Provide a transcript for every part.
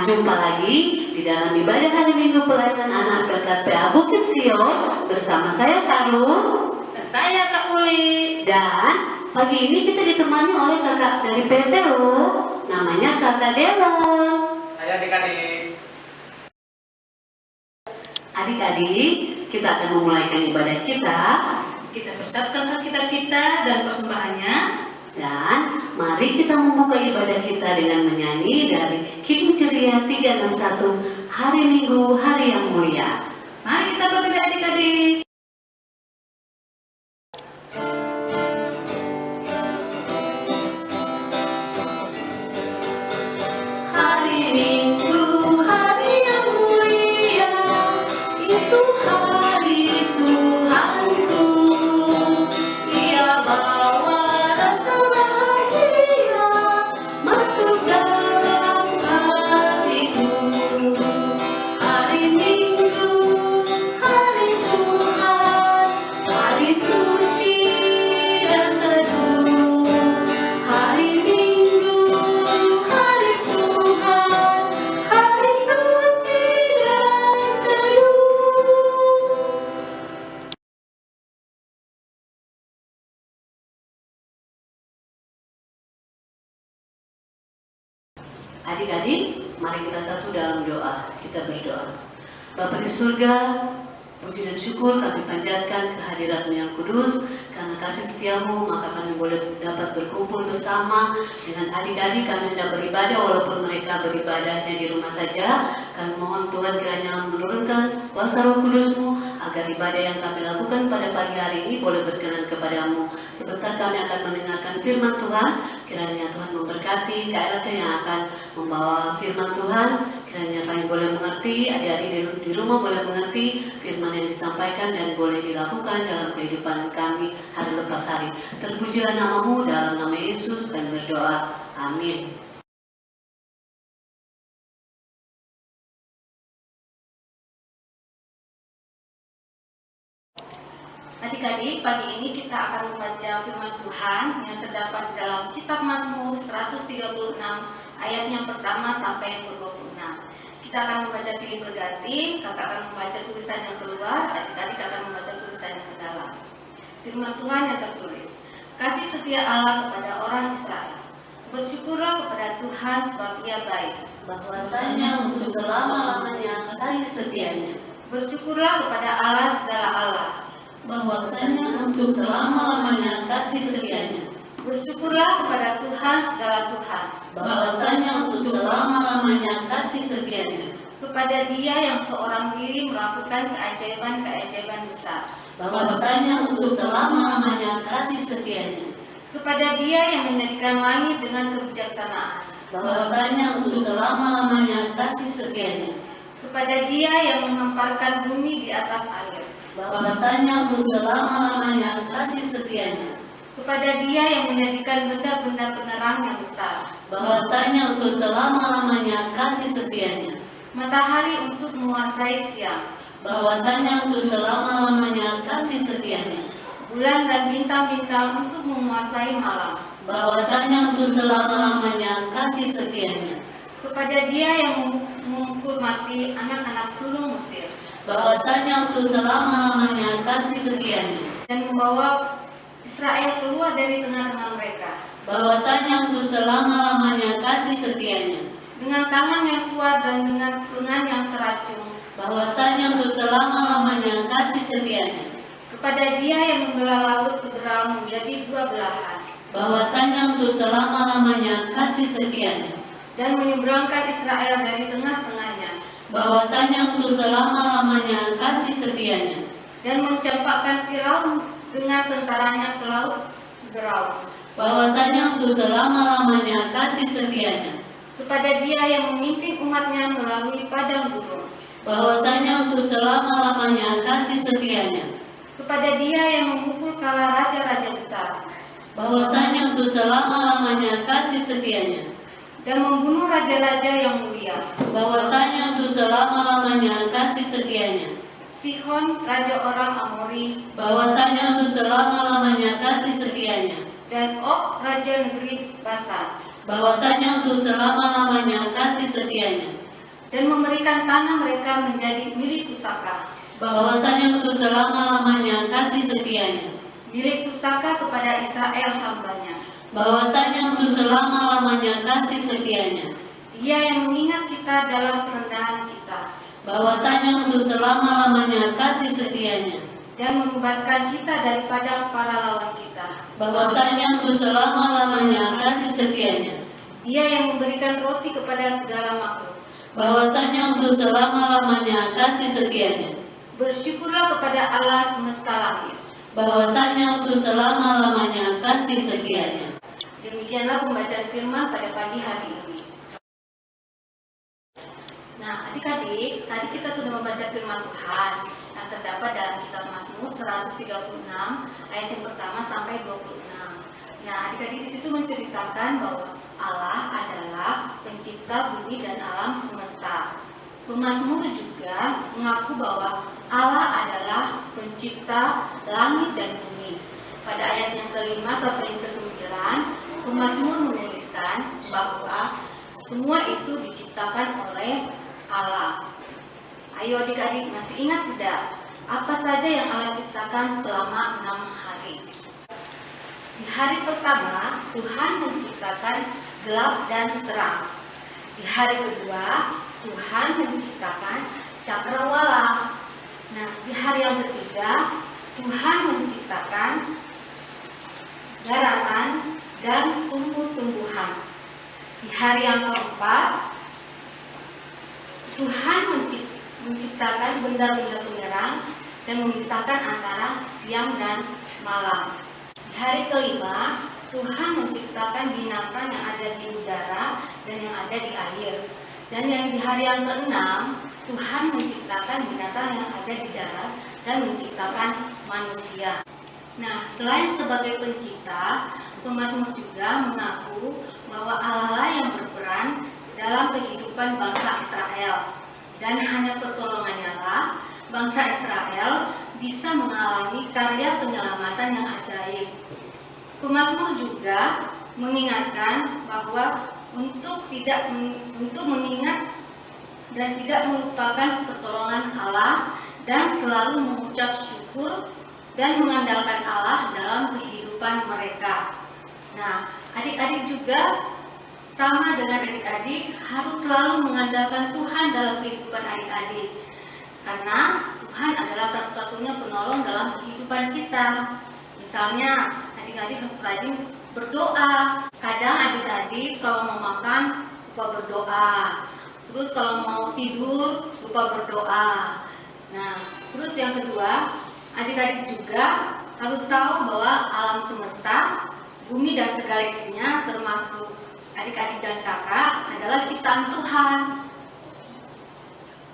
Jumpa lagi di dalam ibadah hari Minggu pelayanan anak PKPA Bukit Sion bersama saya Karun dan saya Kak Uli. Dan pagi ini kita ditemani oleh kakak dari PT loh, namanya Kakak Delon. Hai adik-adik. Adik-adik, kita akan memulaikan ibadah kita. Kita persiapkan Alkitab kita dan persembahannya. Dan mari kita membuka ibadah kita dengan menyanyi dari Kidung Ceria 361, Hari Minggu, Hari yang Mulia. Mari kita berdiri adik-adik. Adik-adik, mari kita satu dalam doa. Kita berdoa. Bapa di surga, puji dan syukur kami panjatkan kehadirat-Mu yang kudus. Karena kasih setiamu, maka kami boleh dapat berkumpul bersama dengan adik-adik. Kami hendak beribadah walaupun mereka beribadahnya di rumah saja. Kami mohon Tuhan kiranya menurunkan kuasa Roh Kudus-Mu agar ibadah yang kami lakukan pada pagi hari ini boleh berkenan kepadamu. Sebentar kami akan mendengarkan firman Tuhan. Kiranya Tuhan memberkati KLC yang akan membawa firman Tuhan. Kiranya kami boleh mengerti, adik-adik di rumah boleh mengerti firman yang disampaikan dan boleh dilakukan dalam kehidupan kami hari lepas hari. Terpujilah nama-Mu dalam nama Yesus dan berdoa. Amin. Adik-adik, pagi ini kita akan membaca firman Tuhan yang terdapat dalam Kitab Mazmur 136 ayat yang pertama sampai yang ke-26. Kita akan membaca silih berganti, kakak akan membaca tulisan yang keluar, adik-adik akan membaca tulisan yang ke dalam. Firman Tuhan yang tertulis, kasih setia Allah kepada orang Israel. Bersyukurlah kepada Tuhan sebab Ia baik. Bahwasanya untuk selama-lamanya kasih setianya. Bersyukurlah kepada Allah segala Allah. Bahwasanya untuk selama-lamanya kasih setianya. Bersyukurlah kepada Tuhan segala Tuhan. Bahwasanya untuk selama-lamanya kasih setianya. Kepada Dia yang seorang diri melakukan keajaiban-keajaiban besar. Bahwasanya untuk selama-lamanya kasih setianya. Kepada Dia yang menjadikan langit dengan kebijaksanaan. Bahwasanya untuk selama-lamanya kasih setianya. Kepada Dia yang menghamparkan bumi di atas air. Bahwasanya untuk selama-lamanya kasih setianya. Kepada Dia yang menjadikan benda-benda penerang yang besar. Bahwasanya untuk selama-lamanya kasih setianya. Matahari untuk menguasai siang. Bahwasanya untuk selama-lamanya kasih setianya. Bulan dan bintang-bintang untuk menguasai malam. Bahwasanya untuk selama-lamanya kasih setianya. Kepada Dia yang memukul mati anak-anak sulung Mesir. Bahwasanya untuk selama-lamanya kasih setianya. Dan membawa Israel keluar dari tengah-tengah mereka. Bahwasanya untuk selama-lamanya kasih setianya. Dengan tangan yang kuat dan dengan lengan yang teracung. Bahwasanya untuk selama-lamanya kasih setianya. Kepada Dia yang membelah laut berbelah menjadi dua belahan. Bahwasanya untuk selama-lamanya kasih setianya. Dan menyeberangkan Israel dari tengah-tengahnya. Bahwasanya untuk selama-lamanya kasih setianya. Dan mencampakkan Firaun dengan tentaranya ke laut Beraun. Bahwasanya untuk selama-lamanya kasih setianya. Kepada Dia yang memimpin umatnya melalui padang gurun. Bahwasanya untuk selama-lamanya kasih setianya. Kepada Dia yang memukul kala raja-raja besar. Bahwasanya untuk selama-lamanya kasih setianya. Dan membunuh raja-raja yang mulia. Bahwasanya untuk selama-lamanya kasih setianya. Sihon, raja orang Amori. Bahwasanya untuk selama-lamanya kasih setianya. Dan Og, raja negeri Basan. Bahwasanya untuk selama-lamanya kasih setianya. dan memberikan tanah mereka menjadi milik pusaka. Bahwasanya untuk selama-lamanya kasih setianya. Milik pusaka kepada Israel hambanya. Bahwasanya untuk selama-lamanya kasih setianya. Dia yang mengingat kita dalam kerendahan kita. Bahwasanya untuk selama-lamanya kasih setianya. Dan membebaskan kita daripada para lawan kita. Bahwasanya untuk selama-lamanya kasih setianya. Dia yang memberikan roti kepada segala makhluk. Bahwasanya untuk selama-lamanya kasih setianya. Bersyukurlah kepada Allah semesta langit. Bahwasanya untuk selama-lamanya kasih setianya. Demikianlah pembacaan firman pada pagi hari ini. Nah, adik-adik, tadi kita sudah membaca firman Tuhan yang terdapat dalam kitab Mazmur 136 ayat yang pertama sampai 26. Nah, adik-adik di situ menceritakan bahwa Allah adalah pencipta bumi dan alam semesta. Pemazmur juga mengaku bahwa Allah adalah pencipta langit dan bumi. Pada ayat yang kelima sampai yang ke-9, pemazmur menuliskan bahwa semua itu diciptakan oleh Allah. Ayo adik-adik, masih ingat tidak apa saja yang Allah ciptakan selama 6 hari? Di hari pertama, Tuhan menciptakan gelap dan terang. Di hari kedua, Tuhan menciptakan cakrawala. Nah, di hari yang ketiga, Tuhan menciptakan daratan dan tumbuh-tumbuhan. Di hari yang keempat, Tuhan menciptakan benda-benda penerang dan memisahkan antara siang dan malam. Di hari kelima, Tuhan menciptakan binatang yang ada di udara dan yang ada di air. Dan yang di hari yang keenam, Tuhan menciptakan binatang yang ada di darat dan menciptakan manusia. Nah, selain sebagai pencipta, pemazmur juga mengaku bahwa Allah yang berperan dalam kehidupan bangsa Israel. Dan hanya pertolongannya lah bangsa Israel bisa mengalami karya penyelamatan yang ajaib. Pemazmur juga mengingatkan bahwa untuk mengingat dan tidak melupakan pertolongan Allah dan selalu mengucap syukur dan mengandalkan Allah dalam kehidupan mereka. Nah, adik-adik juga sama dengan adik-adik harus selalu mengandalkan Tuhan dalam kehidupan adik-adik. Karena Tuhan adalah satu-satunya penolong dalam kehidupan kita. Misalnya, adik-adik harus rajin berdoa. Kadang adik-adik kalau mau makan lupa berdoa. Terus kalau mau tidur lupa berdoa. Nah, terus yang kedua, adik-adik juga harus tahu bahwa alam semesta, bumi dan segala isinya termasuk adik-adik dan kakak adalah ciptaan Tuhan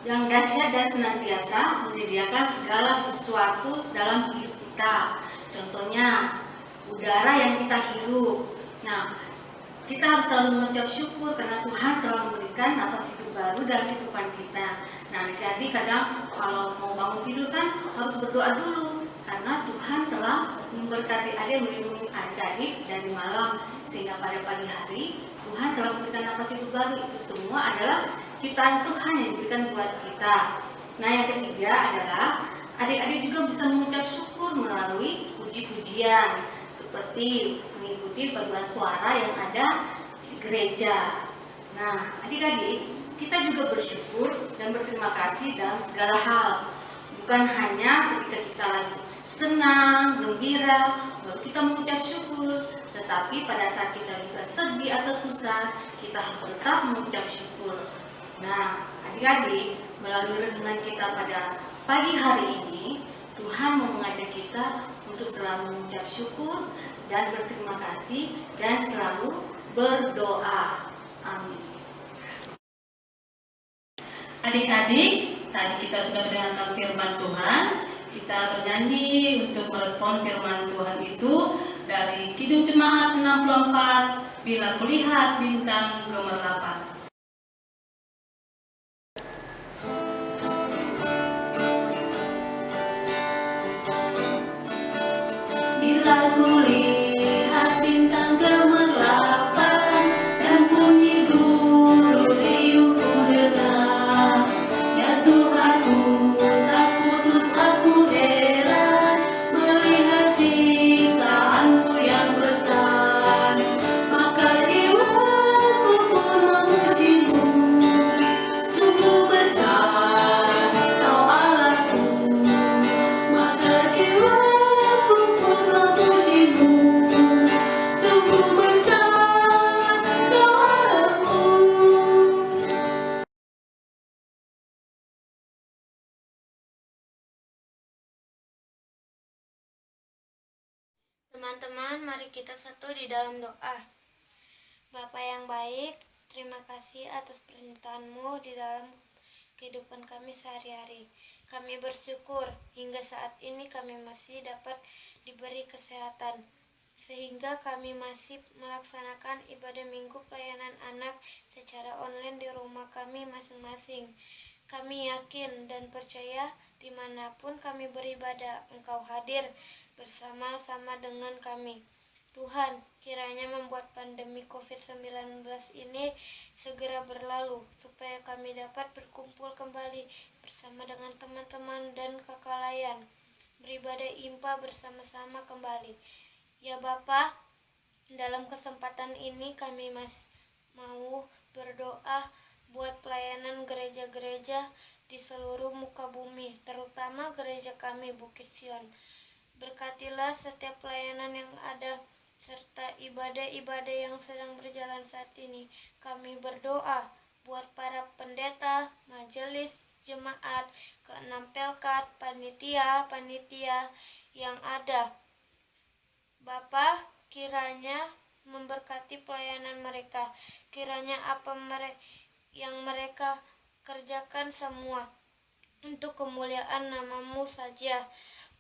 yang dahsyat dan senantiasa menyediakan segala sesuatu dalam hidup kita. Contohnya udara yang kita hirup. Nah, kita harus selalu mengucap syukur karena Tuhan telah memberikan napas hidup baru dalam kehidupan kita. Nah, adik-adik kadang kalau mau bangun tidur kan harus berdoa dulu karena Tuhan telah memberkati adik, melindungi adik-adik dari malam sehingga pada pagi hari Tuhan telah memberikan napas hidup baru. Itu semua adalah ciptaan Tuhan yang diberikan buat kita. Nah, yang ketiga adalah adik-adik juga bisa mengucap syukur melalui puji-pujian seperti mengikuti paduan suara yang ada di gereja. Nah, adik-adik, kita juga bersyukur dan berterima kasih dalam segala hal. Bukan hanya ketika kita lagi senang, gembira, baru kita mengucap syukur. Tetapi pada saat kita juga sedih atau susah, kita harus tetap mengucap syukur. Nah, adik-adik, melalui renungan kita pada pagi hari ini, Tuhan mau mengajak kita untuk selalu mengucap syukur dan berterima kasih dan selalu berdoa. Amin. Adik-adik, tadi kita sudah mendengarkan firman Tuhan. Kita bernyanyi untuk merespon firman Tuhan itu dari Kidung Jemaat 64, Bila Kulihat Bintang Gemerlapan. Bila kulihat bintang gemerlapan dan bunyi guru riuh ku dengar, Teman-teman, mari kita satu di dalam doa. Bapa yang baik, terima kasih atas perintahan-Mu di dalam kehidupan kami sehari-hari. Kami bersyukur hingga saat ini kami masih dapat diberi kesehatan, sehingga kami masih melaksanakan ibadah minggu pelayanan anak secara online di rumah kami masing-masing. Kami yakin dan percaya dimanapun kami beribadah, Engkau hadir bersama-sama dengan kami. Tuhan, kiranya membuat pandemi COVID-19 ini segera berlalu, supaya kami dapat berkumpul kembali bersama dengan teman-teman dan kakak layan, beribadah impa bersama-sama kembali. Ya Bapa, dalam kesempatan ini kami mau berdoa buat pelayanan gereja-gereja di seluruh muka bumi, terutama gereja kami Bukit Sion. Berkatilah setiap pelayanan yang ada, serta ibadah-ibadah yang sedang berjalan saat ini. Kami berdoa buat para pendeta, majelis, jemaat, keenam pelkat, panitia yang ada. Bapa, kiranya memberkati pelayanan mereka. Kiranya apa yang mereka kerjakan semua untuk kemuliaan nama-Mu saja.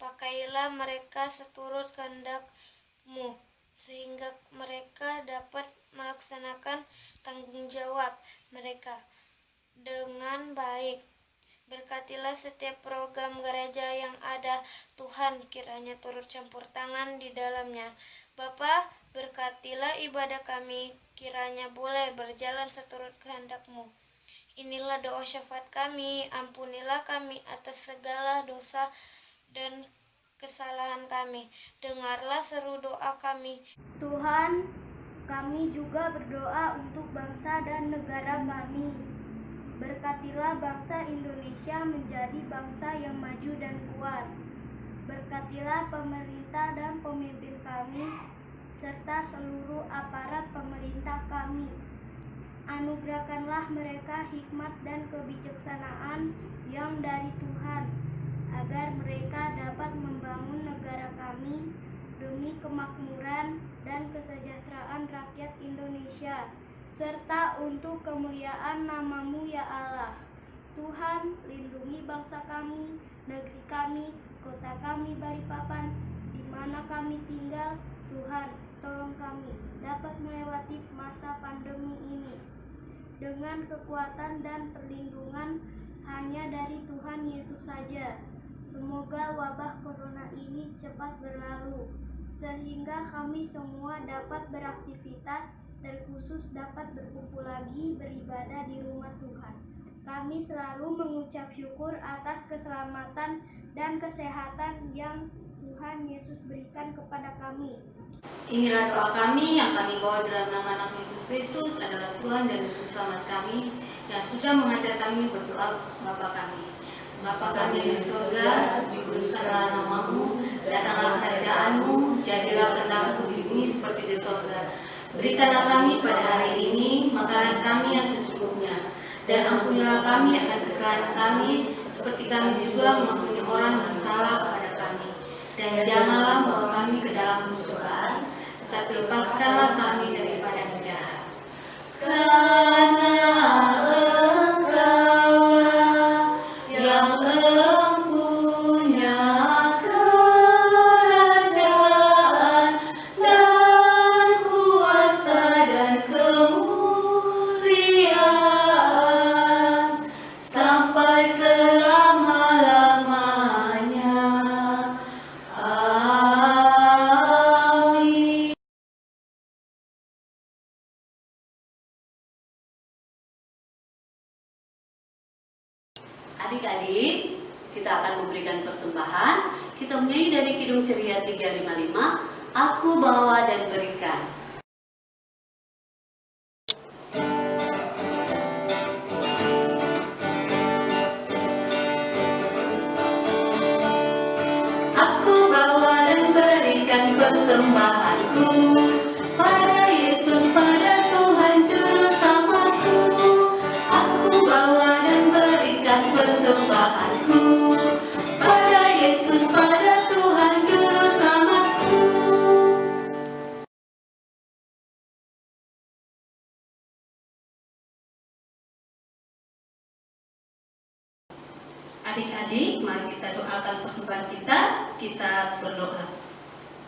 Pakailah mereka seturut kehendak-Mu, sehingga mereka dapat melaksanakan tanggung jawab mereka dengan baik. Berkatilah setiap program gereja yang ada, Tuhan, kiranya turut campur tangan di dalamnya. Bapa, berkatilah ibadah kami, kiranya boleh berjalan seturut kehendak-Mu. Inilah doa syafaat kami, ampunilah kami atas segala dosa dan kesalahan kami. Dengarlah seru doa kami. Tuhan, kami juga berdoa untuk bangsa dan negara kami. Berkatilah bangsa Indonesia menjadi bangsa yang maju dan kuat. Berkatilah pemerintah dan pemimpin kami, serta seluruh aparat pemerintah kami. Anugerahkanlah mereka hikmat dan kebijaksanaan yang dari Tuhan, agar mereka dapat membangun negara kami demi kemakmuran dan kesejahteraan rakyat Indonesia, serta untuk kemuliaan nama-Mu ya Allah. Tuhan, lindungi bangsa kami, negeri kami, kota kami Balikpapan, di mana kami tinggal. Tuhan, tolong kami dapat melewati masa pandemi ini dengan kekuatan dan perlindungan hanya dari Tuhan Yesus saja. Semoga wabah corona ini cepat berlalu, sehingga kami semua dapat beraktivitas, terkhusus dapat berkumpul lagi beribadah di rumah Tuhan. Kami selalu mengucap syukur atas keselamatan dan kesehatan yang Tuhan Yesus berikan kepada kami. Inilah doa kami yang kami bawa dalam nama anak Yesus Kristus adalah Tuhan dan Juru Selamat kami yang sudah mengajar kami berdoa Bapa kami. Bapa kami di surga, dikuduskanlah nama-Mu, datanglah kerajaan-Mu, jadilah kehendak-Mu di bumi seperti di surga. Berikanlah kami pada hari ini makanan kami yang secukupnya, dan ampunilah kami akan kesalahan kami, seperti kami juga mengampuni orang bersalah kepada kami. Dan janganlah membawa kami ke dalam pencobaan, tetapi lepaskanlah kami daripada yang jahat. Karena Engkaulah yang mempunyai kerajaan dan kuasa dan kemuliaan sampai selama-lamanya. Amin. Adik-adik, kita akan memberikan persembahan. Kita menyanyi dari Kidung Ceria 355, Aku Bawa dan Berikan. Aku bawa dan berikan persembahanku pada Yesus, pada Tuhan Juru Selamatku. Aku bawa dan berikan persembahanku pada Yesus, pada Tuhan Juru Selamatku. Adik-adik, mari kita doakan persembahan kita. Kita berdoa.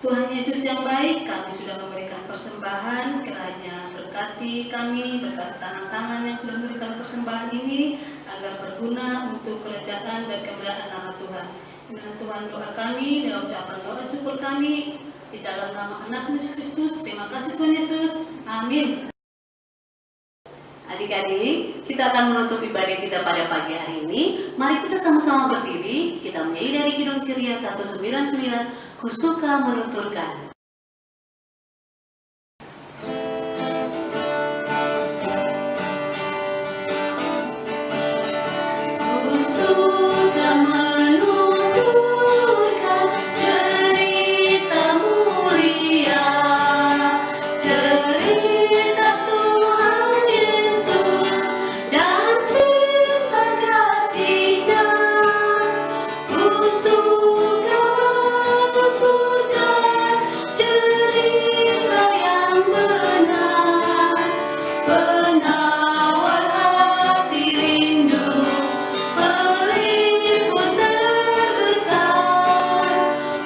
Tuhan Yesus yang baik, kami sudah memberikan persembahan, kiranya berkati kami, berkati tangan-tangan yang sudah memberikan persembahan ini, agar berguna untuk kerajaan dan kemuliaan nama Tuhan. Inilah Tuhan doa kami, dalam ucapan doa syukur kami, di dalam nama anak Yesus Kristus. Terima kasih Tuhan Yesus. Amin. Adik-adik, kita akan menutup ibadah kita pada pagi hari ini. Mari kita sama-sama berdiri, kita menyanyi dari Kidung Ceria 199, Kusuka Menuturkan. Kusuka menuturkan cerita mulia, cerita Tuhan Yesus dan cinta kasih-Nya. Kusuka menuturkan cerita yang benar, penawar hati rindu, pelipur terbesar.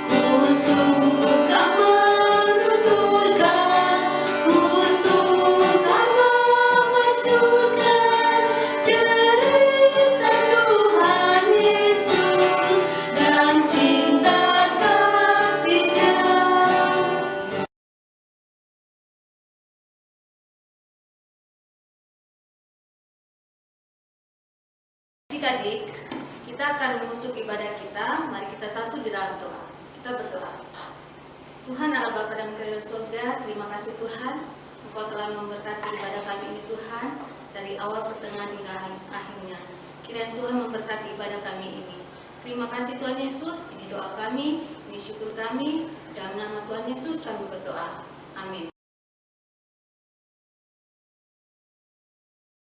Kusuka menuturkan, kusuka memasyurkan cerita Tuhan Yesus dan cinta kasih-Nya. Adik-adik, kita akan menutup ibadah kita. Mari kita satu di dalam doa. Kita berdoa. Tuhan Allah Bapa dan Kerajaan Surga, terima kasih Tuhan, Engkau telah memberkati ibadah kami ini Tuhan, dari awal pertengahan hingga akhirnya. Kiranya Tuhan memberkati ibadah kami ini. Terima kasih Tuhan Yesus, ini doa kami, ini syukur kami, dalam nama Tuhan Yesus kami berdoa. Amin.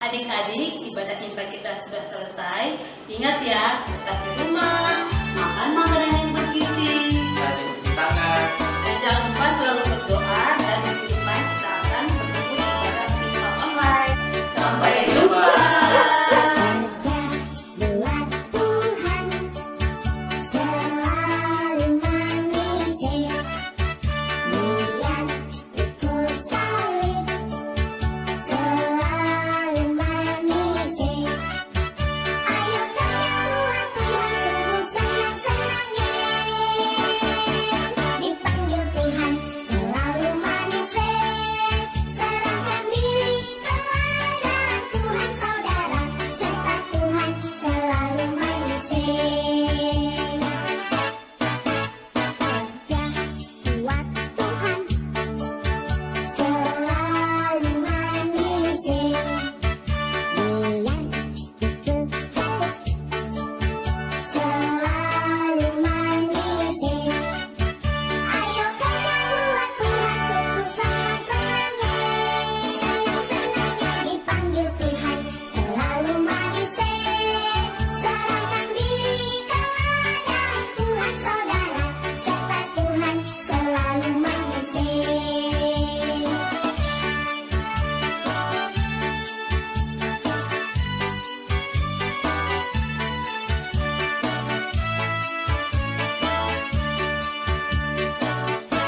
Adik-adik, ibadah kita sudah selesai. Ingat ya, tetap di rumah, makan makanan